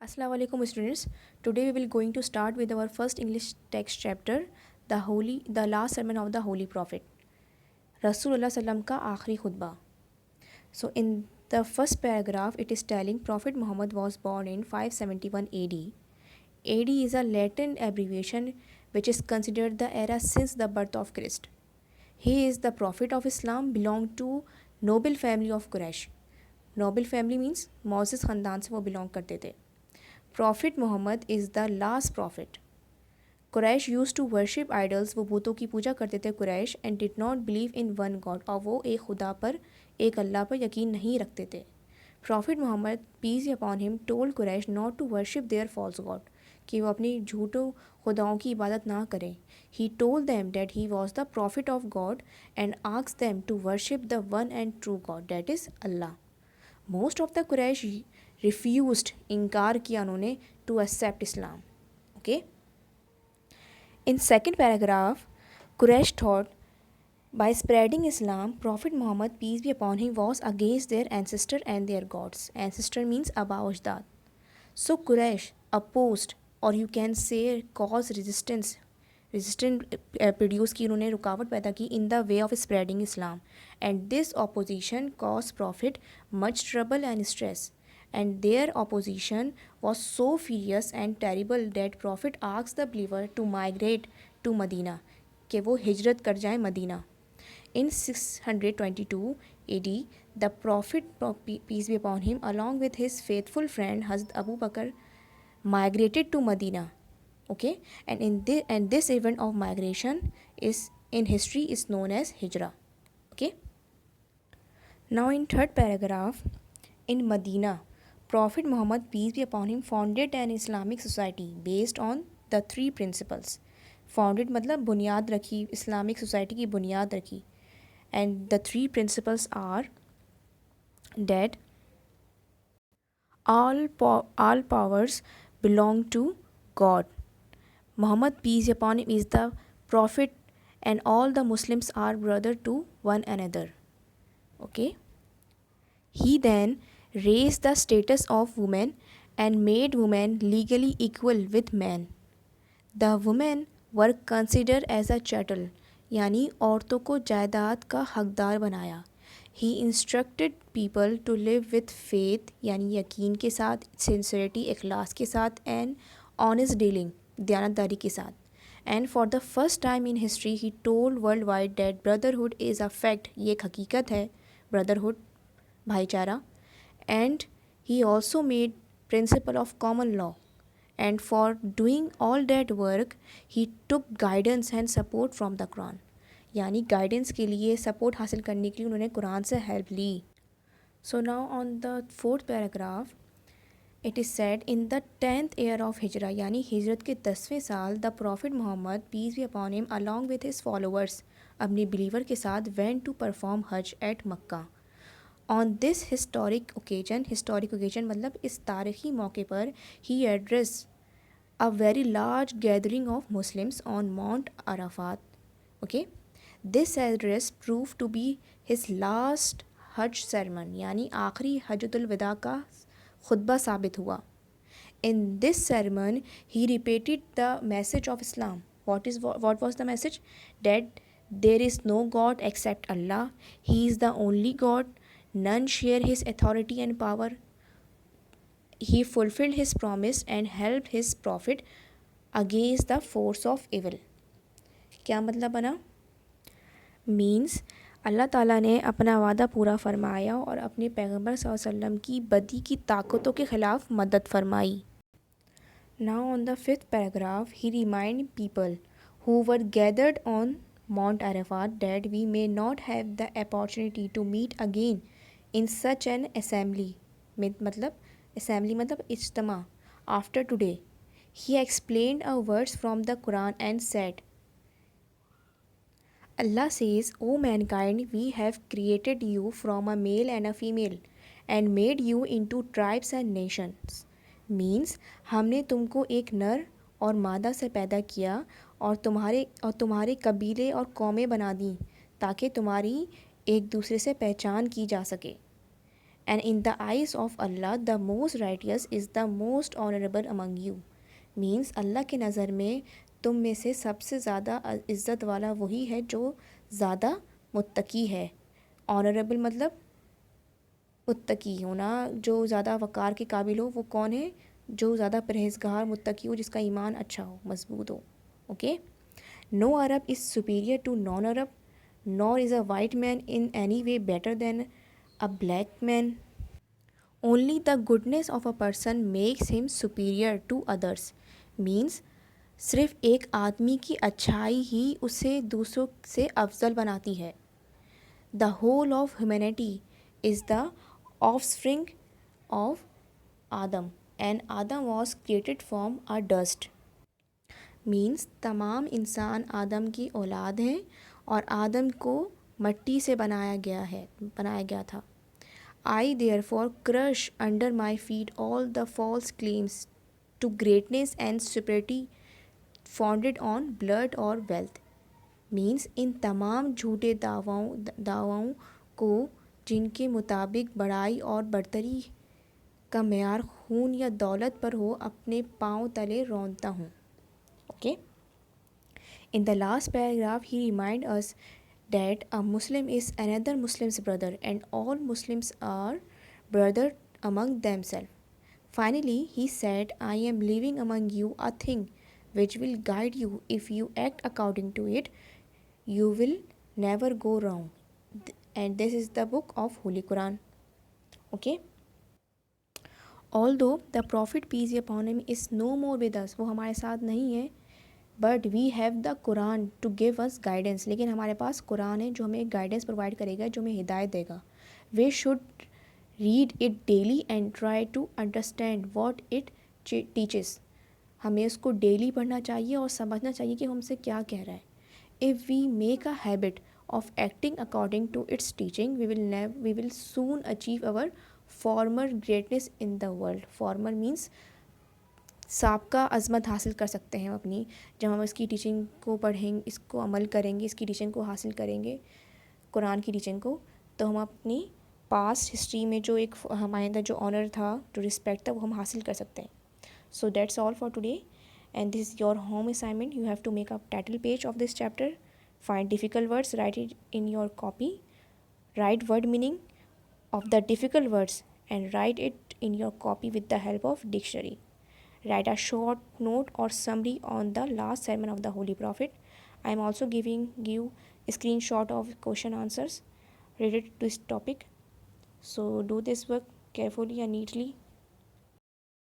Assalamu alaikum students. Today we will going to start with our first English text chapter, the last sermon of the Holy Prophet, Rasulullah sallam का आखिरी खुतबा. So in the first paragraph it is telling Prophet Muhammad was born in 571 AD. AD is a Latin abbreviation which is considered the era since the birth of Christ. He is the Prophet of Islam, belonged to noble family of Quraysh. Noble family means Moses ख़ानदान से वो belong करते थे. Prophet Muhammad is the last prophet. Quraysh used to worship idols. वो बूतों की पूजा करते थे Quraysh and did not believe in one God. और वो एक खुदा पर एक अल्लाह पर यकीन नहीं रखते थे. Prophet Muhammad, peace be upon him, told Quraysh not to worship their false god. कि वो अपनी झूठों खुदाओं की इबादत ना करें. He told them that he was the prophet of God and asked them to worship the one and true God, that is Allah. Most of the Quraysh refused, इनकार किया उन्होंने, to accept Islam. Okay. In second paragraph, Quraysh thought by spreading Islam, Prophet Muhammad, peace be upon him, was against their ancestor and their gods. Ancestor means Aba Ajdad. So Quraysh opposed, or you can say cause resistance, produce की, उन्होंने रुकावट पैदा की in the way of spreading Islam. And this opposition cause prophet much trouble and stress. And their opposition was so furious and terrible that prophet asks the believer to migrate to Medina, कि वो हिजरत कर जाए Medina. In 622 AD, the Prophet, peace be upon him, along with his faithful friend Hazrat Abu Bakr, migrated to Medina. Okay, and this event of migration is in history is known as Hijrah. Okay. Now in third paragraph, in Medina, Prophet Muhammad, peace be upon him, founded an Islamic society based on the three principles. Founded मतलब बुनियाद रखी, Islamic society की बुनियाद रखी. And the three principles are that all powers belong to God. Muhammad, peace be upon him, is the prophet and all the Muslims are brother to one another. Okay. He then raised the status of women and made women legally equal with men. The women were considered as a chattel, यानी औरतों को जायदाद का हकदार बनाया. He instructed people to live with faith, यानी यकीन के साथ, sincerity, इखलास के साथ, and honest dealing, दयानतदारी के साथ. And for the first time in history, he told worldwide that brotherhood is a fact. ये एक हकीकत है, brotherhood, भाईचारा. And he also made principle of common law. And for doing all that work, he took guidance and support from the Quran. यानी guidance के लिए, support हासिल करने के लिए उन्होंने कुरान से हेल्प ली. So now on the fourth paragraph it is said in the 10th year of Hijra, यानी हिजरत के 10वें साल, the prophet Muhammad, peace be upon him, along with his followers, अपने बिलीवर के साथ, went to perform Hajj at Mecca. On this historic occasion मतलब इस तारीख़ी मौके पर, he address a very large gathering of Muslims on Mount Arafat. Okay, this address proved to be his last Hajj sermon, यानी आखिरी हज्जतुल विदा का खुतबा साबित हुआ. In this sermon, he repeated the message of Islam. What was the message? That there is no God except Allah. He is the only God. None share his authority and power. He fulfilled his promise and helped his prophet against the force of evil. क्या मतलब बना? Means अल्लाह ताला ने अपना वादा पूरा फरमाया और अपने पैगंबर सल्लल्लाहु अलैहि वसल्लम की बदी की ताकतों के ख़िलाफ़ मदद फरमाई. Now on the 5th paragraph, he reminded people who were gathered on Mount Arafat that we may not have the opportunity to meet again in such an assembly. मतलब इज्तमा, after today. He explained a verse from the Quran and said, Allah says, O mankind, we have created you from a male and a female and made you into tribes and nations. Means हमने तुमको एक नर और मादा से पैदा किया और तुम्हारे कबीले और कौमें बना दी ताकि तुम्हारी एक दूसरे से पहचान की जा सके. And in the eyes of Allah, the most righteous is the most honorable among you. Means Allah के नज़र में तुम में से सबसे ज़्यादा इज़्ज़त वाला वही है जो ज़्यादा मुत्तकी है. ऑनरेबल मतलब मुत्तकी होना, जो ज़्यादा वक़ार के काबिल हो. वो कौन है? जो ज़्यादा परहेज़गार मुत्तकी हो, जिसका ईमान अच्छा हो, मजबूत हो. Okay. No Arab is superior to non Arab, nor is a white man in any way better than a black man. Only the goodness of a person makes him superior to others. Means सिर्फ एक आदमी की अच्छाई ही उसे दूसरों से अफजल बनाती है. The whole of humanity is the offspring of Adam and Adam was created from a dust. Means तमाम इंसान आदम की औलाद हैं और आदम को मट्टी से बनाया गया था. I therefore crush under my feet all the false claims to greatness and superiority founded on blood or wealth. Means in तमाम झूठे दावाओं को जिनके मुताबिक बड़ाई और बढ़तरी का मेयार खून या दौलत पर हो, अपने पाँव तले रौंदता हूँ. Okay. In the last paragraph, he reminds us that a Muslim is another Muslim's brother and all Muslims are brother among themselves. Finally, he said, I am leaving among you a thing which will guide you. If you act according to it, you will never go wrong. And this is the book of Holy Quran. Okay. Although the Prophet peace be upon him is no more with us, वो हमारे साथ नहीं है, but we have the Quran to give us guidance. लेकिन हमारे पास कुरान है जो हमें गाइडेंस प्रोवाइड करेगा, जो हमें हिदायत देगा. We should read it daily and try to understand what it teaches. हमें उसको डेली पढ़ना चाहिए और समझना चाहिए कि हमसे क्या कह रहा है. If we make a habit of acting according to its teaching, we will soon achieve our former greatness in the world. Former means साबका अज़मत हासिल कर सकते हैं अपनी. जब हम इसकी टीचिंग को पढ़ेंगे, इसको अमल करेंगे, इसकी टीचिंग को हासिल करेंगे, कुरान की टीचिंग को, तो हम अपनी पास्ट हिस्ट्री में जो एक हमारे अंदर जो ऑनर था, जो रिस्पेक्ट था, वो हम हासिल कर सकते हैं. So that's all for today and this is your home assignment. You have to make a title page of this chapter. Find difficult words, write it in your copy. Write word meaning of the difficult words and write it in your copy with the help of dictionary. Write a short note or summary on the last sermon of the Holy Prophet. I am also giving you a screenshot of question answers related to this topic. So do this work carefully and neatly.